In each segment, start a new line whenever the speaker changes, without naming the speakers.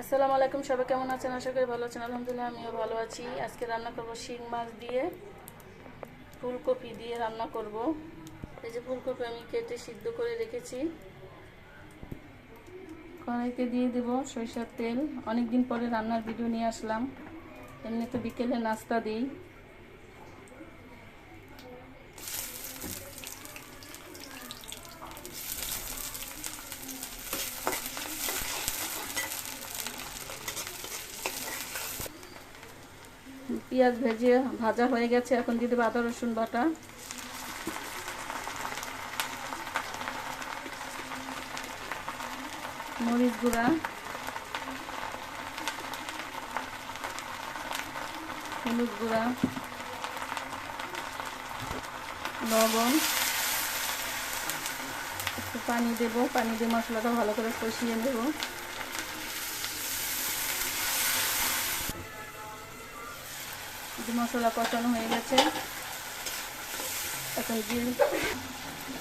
আসসালামু আলাইকুম, সবাই কেমন আছেন? আশা করি ভালো আছেন। আলহামদুলিল্লাহ আমিও ভালো আছি। আজকে রান্না করব শিং মাছ দিয়ে, ফুলকপি দিয়ে রান্না করব। এই যে ফুলকপি আমি কেটে সিদ্ধ করে রেখেছি। কড়াইতে দিয়ে দেব সরিষার তেল। অনেকদিন পরে রান্নার ভিডিও নিয়ে আসলাম। এমনি তো বিকেলে নাস্তা দিই। পেঁয়াজ ভাজা হয়ে গেছে, এখন দিয়ে দেবো আদা রসুন বাটা, মরিচ গুঁড়া, হলুদ গুঁড়া, লবণ, একটু পানি দেবো। পানি দিয়ে মশলাটা ভালো করে কষিয়ে নেব। মশলা কষানো হয়ে গেছে,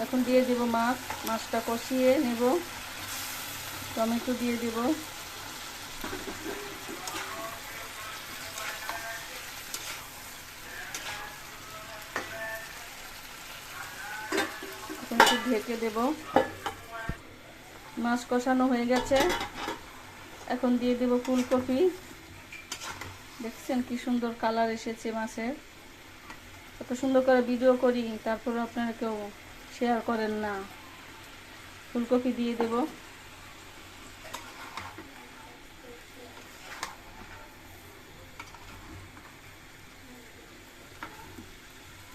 এখন দিয়ে দেব মাছটা কষিয়ে নেব। টমেটো দিয়ে দেব, এখন একটু ঢেকে দেব। মাছ কষানো হয়ে গেছে, এখন দিয়ে দেব ফুলকপি। দেখছেন কি সুন্দর কালার এসেছে মাছের। এত সুন্দর করে ভিডিও করি, তারপরে আপনারা কেউ শেয়ার করেন না। ফুলকপি দিয়ে দেব,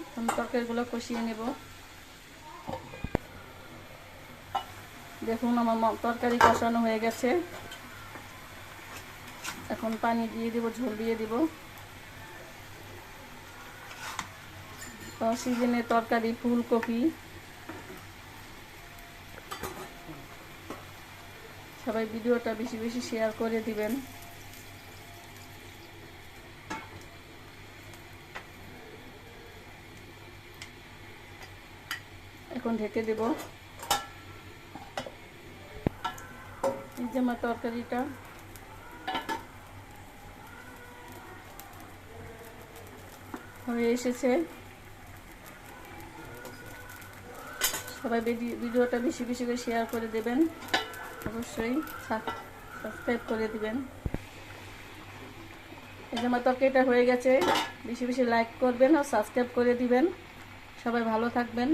এখন তরকারিগুলো কষিয়ে নেব। দেখুন আমার তরকারি কষানো হয়ে গেছে, এখন পানি দিয়ে দেব, ঝোল দিয়ে দেব। সিজনের তরকারি ফুলকপি, সবাই ভিডিওটা বেশি বেশি শেয়ার করে দিবেন। এখন ঢেকে দেব। এই যে আমার তরকারিটা হয়ে এসেছে। সবাই ভিডিওটা বেশি বেশি করে শেয়ার করে দেবেন, অবশ্যই সাবস্ক্রাইব করে দিবেন। এই যে আমার তরকারিটা হয়ে গেছে, বেশি বেশি লাইক করবেন আর সাবস্ক্রাইব করে দিবেন। সবাই ভালো থাকবেন।